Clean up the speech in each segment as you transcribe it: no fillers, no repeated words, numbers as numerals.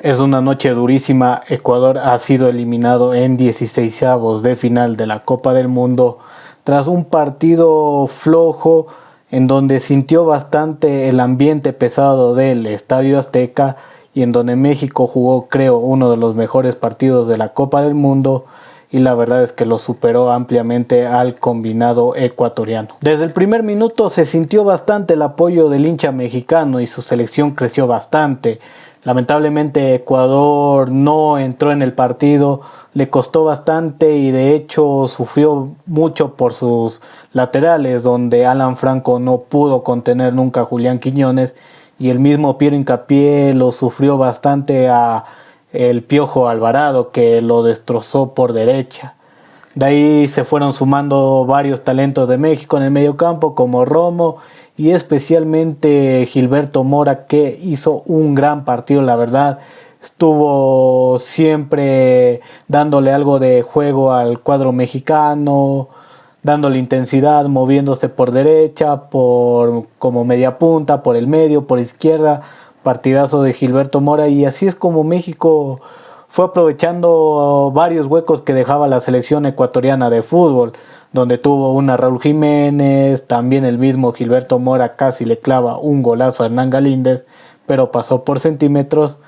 Es una noche durísima. Ecuador ha sido eliminado en 16avos de final de la Copa del Mundo tras un partido flojo en donde sintió bastante el ambiente pesado del Estadio Azteca y en donde México jugó, creo, uno de los mejores partidos de la Copa del Mundo, y la verdad es que lo superó ampliamente al combinado ecuatoriano. Desde el primer minuto se sintió bastante el apoyo del hincha mexicano y su selección creció bastante. Lamentablemente Ecuador no entró en el partido, le costó bastante y de hecho sufrió mucho por sus laterales, donde Alan Franco no pudo contener nunca a Julián Quiñones, y el mismo Piero Hincapié lo sufrió bastante a el Piojo Alvarado, que lo destrozó por derecha. De ahí se fueron sumando varios talentos de México en el mediocampo, como Romo y especialmente Gilberto Mora, que hizo un gran partido, la verdad. Estuvo siempre dándole algo de juego al cuadro mexicano, dándole intensidad, moviéndose por derecha, como media punta, por el medio, por izquierda. Partidazo de Gilberto Mora, y así es como México fue aprovechando varios huecos que dejaba la selección ecuatoriana de fútbol, donde tuvo una Raúl Jiménez, también el mismo Gilberto Mora casi le clava un golazo a Hernán Galíndez, pero pasó por centímetros.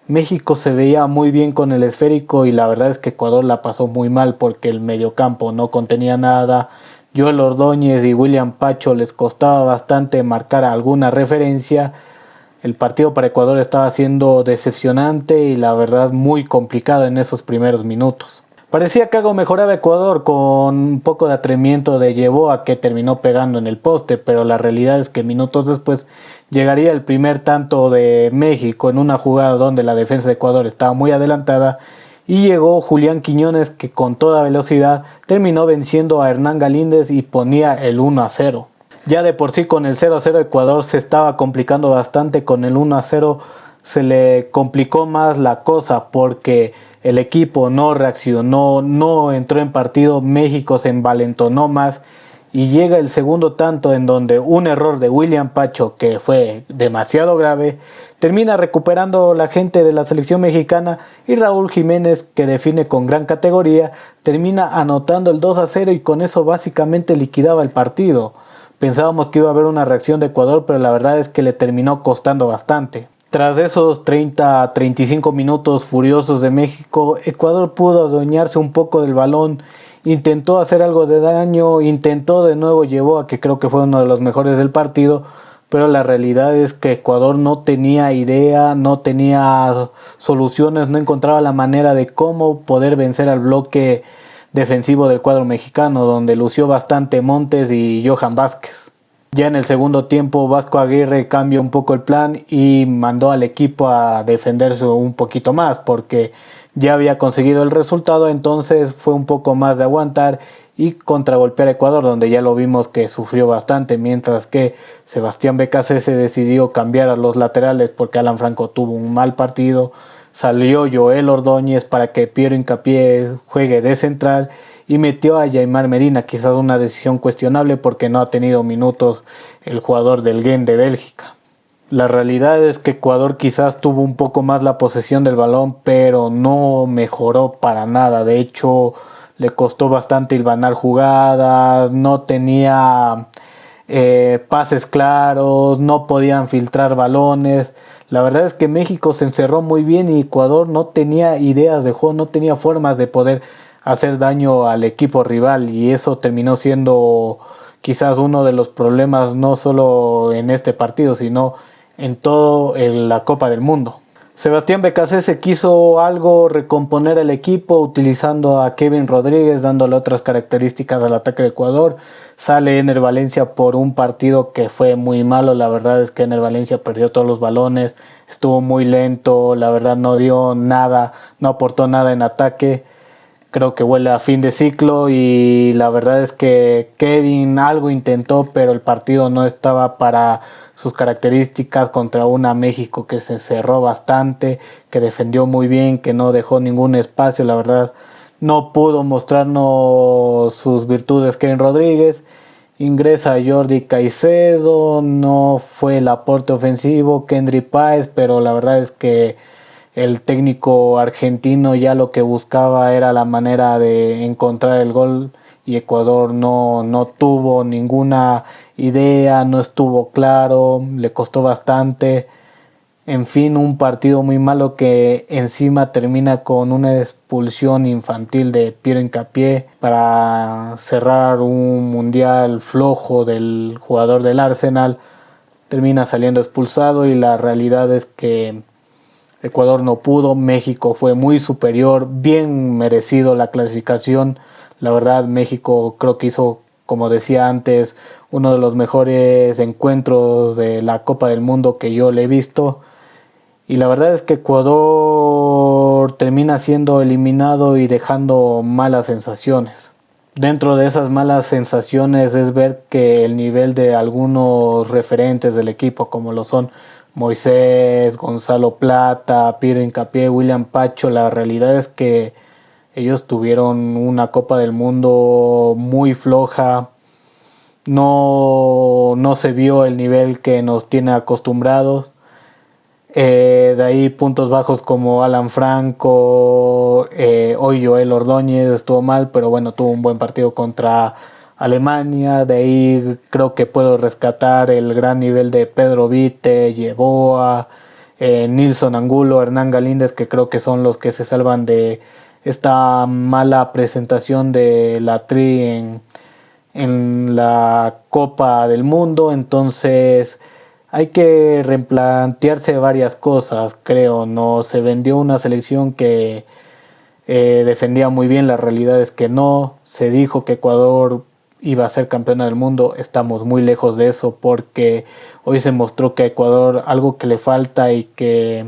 México se veía muy bien con el esférico y la verdad es que Ecuador la pasó muy mal porque el mediocampo no contenía nada. Joel Ordóñez y William Pacho les costaba bastante marcar alguna referencia. El partido para Ecuador estaba siendo decepcionante y la verdad muy complicado en esos primeros minutos. Parecía que algo mejoraba Ecuador con un poco de atrevimiento de Yeboah, que terminó pegando en el poste, pero la realidad es que minutos después llegaría el primer tanto de México en una jugada donde la defensa de Ecuador estaba muy adelantada, y llegó Julián Quiñones, que con toda velocidad terminó venciendo a Hernán Galíndez y ponía el 1-0. Ya de por sí con el 0-0 Ecuador se estaba complicando bastante, con el 1-0 se le complicó más la cosa porque el equipo no reaccionó, no entró en partido. México se envalentonó más y llega el segundo tanto en donde un error de William Pacho, que fue demasiado grave, termina recuperando la gente de la selección mexicana, y Raúl Jiménez, que define con gran categoría, termina anotando el 2-0 y con eso básicamente liquidaba el partido. Pensábamos que iba a haber una reacción de Ecuador, pero la verdad es que le terminó costando bastante. Tras esos 30-35 minutos furiosos de México, Ecuador pudo adueñarse un poco del balón, intentó hacer algo de daño, intentó de nuevo Yeboah, que creo que fue uno de los mejores del partido, pero la realidad es que Ecuador no tenía idea, no tenía soluciones, no encontraba la manera de cómo poder vencer al bloque defensivo del cuadro mexicano, donde lució bastante Montes y Johan Vázquez. Ya en el segundo tiempo Vasco Aguirre cambió un poco el plan y mandó al equipo a defenderse un poquito más porque ya había conseguido el resultado, entonces fue un poco más de aguantar y contragolpear a Ecuador, donde ya lo vimos que sufrió bastante, mientras que Sebastián Becasese decidió cambiar a los laterales porque Alan Franco tuvo un mal partido. Salió Joel Ordóñez para que Piero Hincapié juegue de central y metió a Yaimar Medina, quizás una decisión cuestionable porque no ha tenido minutos el jugador del Gent de Bélgica. La realidad es que Ecuador quizás tuvo un poco más la posesión del balón, pero no mejoró para nada. De hecho, le costó bastante hilvanar jugadas, no tenía pases claros, no podían filtrar balones. La verdad es que México se encerró muy bien y Ecuador no tenía ideas de juego, no tenía formas de poder hacer daño al equipo rival, y eso terminó siendo quizás uno de los problemas no solo en este partido sino en todo la Copa del Mundo. Sebastián Becasese quiso algo recomponer el equipo utilizando a Kevin Rodríguez, dándole otras características al ataque de Ecuador. Sale Ener Valencia por un partido que fue muy malo. La verdad es que Ener Valencia perdió todos los balones, estuvo muy lento, la verdad no dio nada, no aportó nada en ataque. Creo que huele a fin de ciclo, y la verdad es que Kevin algo intentó, pero el partido no estaba para sus características contra una México que se cerró bastante, que defendió muy bien, que no dejó ningún espacio. La verdad no pudo mostrarnos sus virtudes Kevin Rodríguez. Ingresa Jordi Caicedo, no fue el aporte ofensivo Kendry Páez, pero la verdad es que El técnico argentino ya lo que buscaba era la manera de encontrar el gol y Ecuador no tuvo ninguna idea, no estuvo claro, le costó bastante. En fin, un partido muy malo que encima termina con una expulsión infantil de Piero Hincapié para cerrar un mundial flojo del jugador del Arsenal. Termina saliendo expulsado y la realidad es que Ecuador no pudo, México fue muy superior, bien merecido la clasificación. La verdad, México creo que hizo, como decía antes, uno de los mejores encuentros de la Copa del Mundo que yo le he visto. Y la verdad es que Ecuador termina siendo eliminado y dejando malas sensaciones. Dentro de esas malas sensaciones es ver que el nivel de algunos referentes del equipo, como lo son Moisés, Gonzalo Plata, Piero Hincapié, William Pacho, la realidad es que ellos tuvieron una Copa del Mundo muy floja, no se vio el nivel que nos tiene acostumbrados. De ahí puntos bajos como Alan Franco, hoy Joel Ordóñez estuvo mal, pero bueno, tuvo un buen partido contra Alemania. De ahí creo que puedo rescatar el gran nivel de Pedro Vite, Yeboa, Nilson Angulo, Hernán Galíndez, que creo que son los que se salvan de esta mala presentación de la Tri en la Copa del Mundo. Entonces hay que replantearse varias cosas, creo. No se vendió una selección que defendía muy bien, la realidad es que no. Se dijo que Ecuador iba a ser campeona del mundo, estamos muy lejos de eso porque hoy se mostró que a Ecuador algo que le falta y que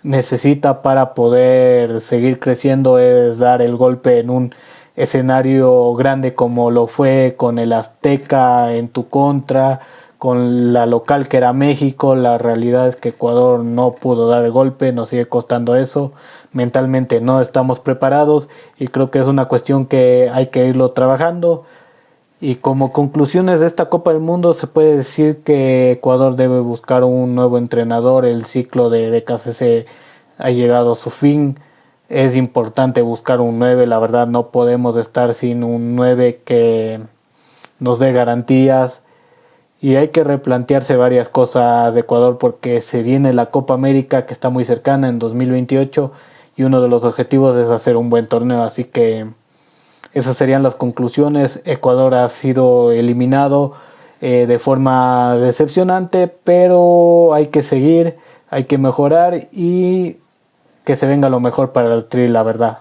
necesita para poder seguir creciendo es dar el golpe en un escenario grande como lo fue con el Azteca en tu contra, con la local que era México. La realidad es que Ecuador no pudo dar el golpe, nos sigue costando eso, mentalmente no estamos preparados y creo que es una cuestión que hay que irlo trabajando. Y como conclusiones de esta Copa del Mundo se puede decir que Ecuador debe buscar un nuevo entrenador, el ciclo de BKCC ha llegado a su fin, es importante buscar un 9, la verdad no podemos estar sin un 9 que nos dé garantías y hay que replantearse varias cosas de Ecuador porque se viene la Copa América que está muy cercana en 2028 y uno de los objetivos es hacer un buen torneo, así que esas serían las conclusiones. Ecuador ha sido eliminado de forma decepcionante, pero hay que seguir, hay que mejorar y que se venga lo mejor para el Tri, la verdad.